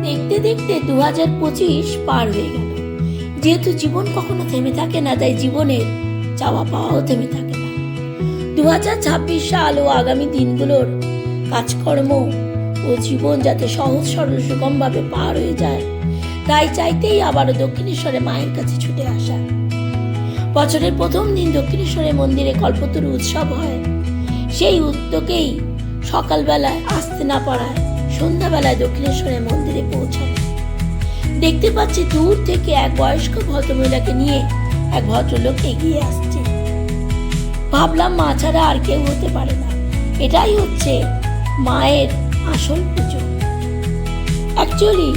দেখতে দেখতে 2025 পার হয়ে গেল। যেহেতু জীবন কখনো থেমে থাকে না, তাই জীবনের চাওয়া পাওয়াও থেমে থাকে না। 2026 সাল ও আগামী দিনগুলোর কাজকর্ম ও জীবন যাতে সহজ সরল সুগমভাবে পার হয়ে যায়, তাই চাইতেই আবারও দক্ষিণেশ্বরে মায়ের কাছে ছুটে আসা। বছরের প্রথম দিন দক্ষিণেশ্বরের মন্দিরে কল্পতরু উৎসব হয়। সেই উদ্যোগেই সকালবেলায় আসতে না পারায় সন্ধ্যাবেলায় দক্ষিণেশ্বরের মন্দিরে পৌঁছায়। দেখতে পাচ্ছি দূর থেকে এক বয়স্ক ভদ্রমহিলাকে নিয়ে এক ভদ্রলোক এগিয়ে আসছে। ভাবলাম মা ছাড়া আর কেউ হতে পারে না, এটাই হচ্ছে মায়ের আসল পুজো। অ্যাকচুয়ালি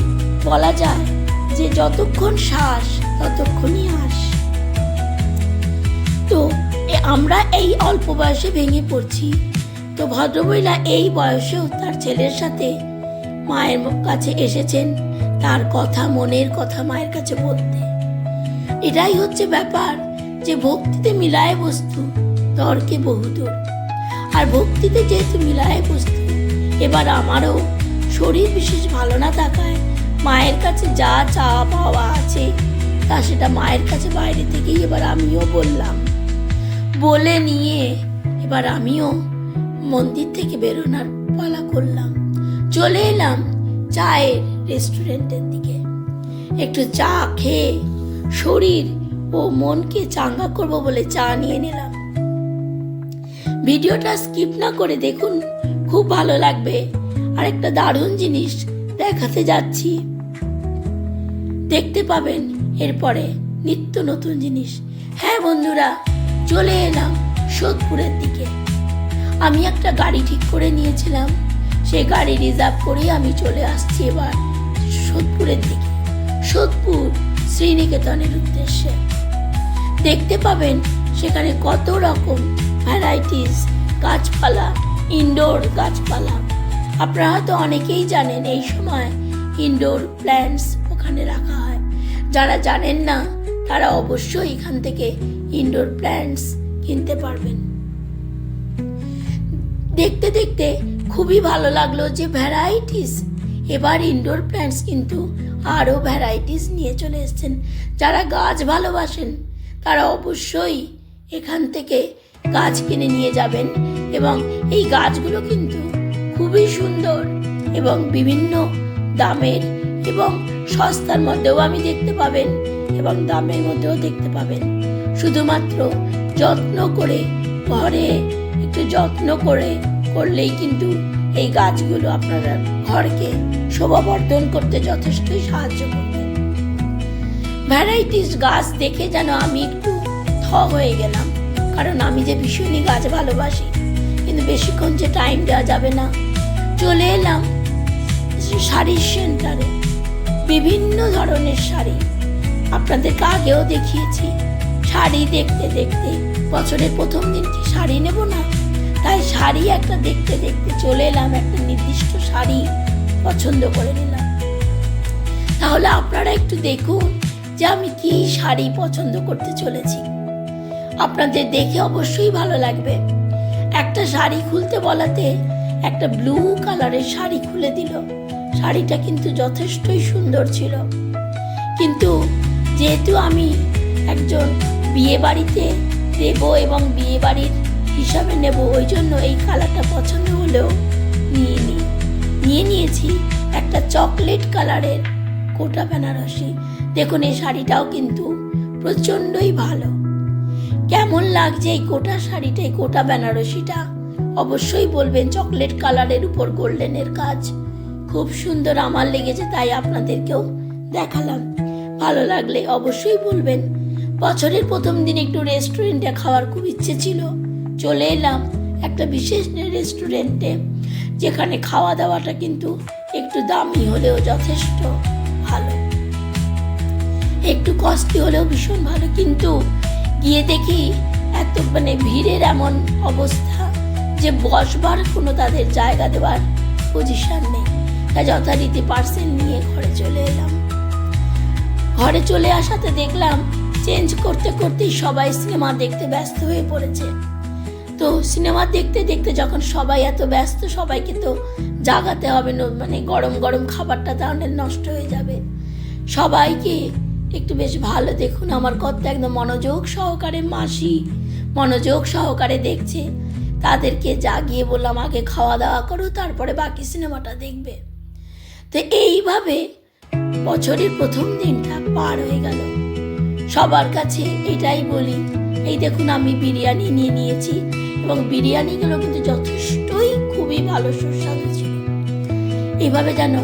বলা যায় যে যতক্ষণ শ্বাস ততক্ষণই আস। তো আমরা এই অল্প বয়সে ভেঙে পড়ছি, তো ভদ্রমহিলা এই বয়সেও তার ছেলের সাথে মায়ের কাছে এসেছেন, তার কথা, মনের কথা মায়ের কাছে বলতে। এটাই হচ্ছে ব্যাপার যে ভক্তিতে মিলায় বস্তু তর্কে বহুদূর। আর ভক্তিতে যেহেতু মিলায় বস্তু, এবার আমারও শরীর বিশেষ ভালো না থাকায় মায়ের কাছে যা চাওয়া পাওয়া আছে তা সেটা মায়ের কাছে বাইরে থেকেই এবার আমিও বললাম। বলে নিয়ে এবার আমিও মন্দির থেকে বেরোনোর পালা করলাম। চলে এলাম চায়ের রেস্টুরেন্টের দিকে। একটু চা খেয়ে শরীর ও মনকে চাঙ্গা করব বলে চা নিয়ে নিলাম। ভিডিওটা স্কিপ না করে দেখুন, খুব ভালো লাগবে। আর একটা দারুণ জিনিস দেখাতে যাচ্ছি, দেখতে পাবেন এরপরে নিত্য নতুন জিনিস। হ্যাঁ বন্ধুরা, চলে এলাম সোদপুরের দিকে। আমি একটা গাড়ি ঠিক করে নিয়েছিলাম, সেই গাড়ি রিজার্ভ করে আমি চলে আসছি এবার সোদপুরের দিকে, সোদপুর শ্রীনিকেতনের উদ্দেশ্যে। দেখতে পাবেন সেখানে কত রকম ভ্যারাইটিস গাছপালা, ইনডোর গাছপালা। আপনারা হয়তো অনেকেই জানেন এই সময় ইনডোর প্ল্যান্টস ওখানে রাখা হয়। যারা জানেন না তারা অবশ্যই এখান থেকে ইনডোর প্ল্যান্টস কিনতে পারবেন। দেখতে দেখতে খুবই ভালো লাগলো যে ভ্যারাইটিস, এবার ইনডোর প্ল্যান্টস কিন্তু আরও ভ্যারাইটিস নিয়ে চলে এসেছেন। যারা গাছ ভালোবাসেন তারা অবশ্যই এখান থেকে গাছ কিনে নিয়ে যাবেন। এবং এই গাছগুলো কিন্তু খুবই সুন্দর এবং বিভিন্ন দামের এবং সস্তার মধ্যেও আমি দেখতে পাবেন এবং দামের মধ্যেও দেখতে পাবেন। শুধুমাত্র যত্ন করে, ঘরে একটু যত্ন করলেই কিন্তু এই গাছগুলো আপনারা ঘরকে শোভাবর্ধন করতে যথেষ্টই সাহায্য করবে। ভ্যারাইটিস গাছ দেখে যেন আমি একটু হয়ে গেলাম, কারণ আমি যে ভীষণই গাছ ভালোবাসি, কিন্তু বেশিক্ষণ যে টাইম দেওয়া যাবে না। চলে এলাম শাড়ির সেন্টারে। বিভিন্ন ধরনের শাড়ি আপনাদেরকে আগেও দেখিয়েছি। শাড়ি দেখতে দেখতে বছরের প্রথম দিন কি শাড়ি নেব না, তাই শাড়ি একটা দেখতে দেখতে চলে এলাম একটা নির্দিষ্ট শাড়ি পছন্দ করে নিলাম। তাহলে আপনারা একটু দেখুন যে আমি কি শাড়ি পছন্দ করতে চলেছি। আপনাদের দেখে অবশ্যই ভালো লাগবে। একটা শাড়ি খুলতে বলাতে একটা ব্লু কালারের শাড়ি খুলে দিল। শাড়িটা কিন্তু যথেষ্টই সুন্দর ছিল, কিন্তু যেহেতু আমি একজন বিয়ে বাড়িতে দেব এবং বিয়ে বাড়ির হিসাবে নেব, ওই জন্য এই কালারটা পছন্দ হলেও নিয়েছি একটা চকলেট কালারের কোটা বেনারসি। দেখুন এই শাড়িটাও কিন্তু প্রচণ্ডই ভালো। কেমন লাগছে এই কোটা শাড়িটা, এই কোটা বেনারসিটা অবশ্যই বলবেন। চকলেট কালারের উপর গোল্ডেনের কাজ, খুব সুন্দর আমার লেগেছে, তাই আপনাদেরকেও দেখালাম। ভালো লাগলে অবশ্যই বলবেন। বছরের প্রথম দিন একটু রেস্টুরেন্টে খাওয়ার খুব ইচ্ছে ছিল। চলে এলাম একটা বিশেষ রেস্টুরেন্টে, যেখানে খাওয়া দাওয়াটা কিন্তু একটু দামি হলেও যথেষ্ট ভালো, একটু কস্টলি হলেও ভীষণ ভালো। কিন্তু গিয়ে দেখি এত ভিড়ের এমন অবস্থা যে বসবার কোনো তাদের জায়গা দেওয়ার পজিশন নেই। তাই যথারীতি পার্সেল নিয়ে ঘরে চলে এলাম। ঘরে চলে আসাতে দেখলাম চেঞ্জ করতে করতেই সবাই সিনেমা দেখতে ব্যস্ত হয়ে পড়েছে। তো সিনেমা দেখতে দেখতে যখন সবাই এত ব্যস্ত, সবাইকে তো জাগাতে হবে, মানে গরম গরম খাবারটা তাহলে নষ্ট হয়ে যাবে। সবাইকে একটু বেশ ভালো দেখুন, আমার কর্তা একদম মনোযোগ সহকারে, মাসি মনোযোগ সহকারে দেখছে। তাদেরকে জাগিয়ে বললাম আগে খাওয়া দাওয়া করো, তারপরে বাকি সিনেমাটা দেখবে। তো এইভাবে বছরের প্রথম দিনটা পার হয়ে গেল। সবার কাছে এটাই বলি, এই দেখুন আমি বিরিয়ানি নিয়ে নিয়েছি, এবং বিরিয়ানিগুলো কিন্তু যথেষ্টই খুবই ভালো সুস্বাদু ছিল। এইভাবে যেন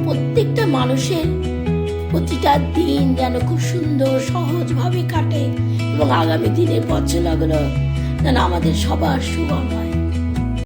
প্রত্যেকটা মানুষের প্রতিটা দিন যেন খুব সুন্দর সহজভাবে কাটে, এবং আগামী দিনের পথ চলাগুলো যেন আমাদের সবার সুগম হয়।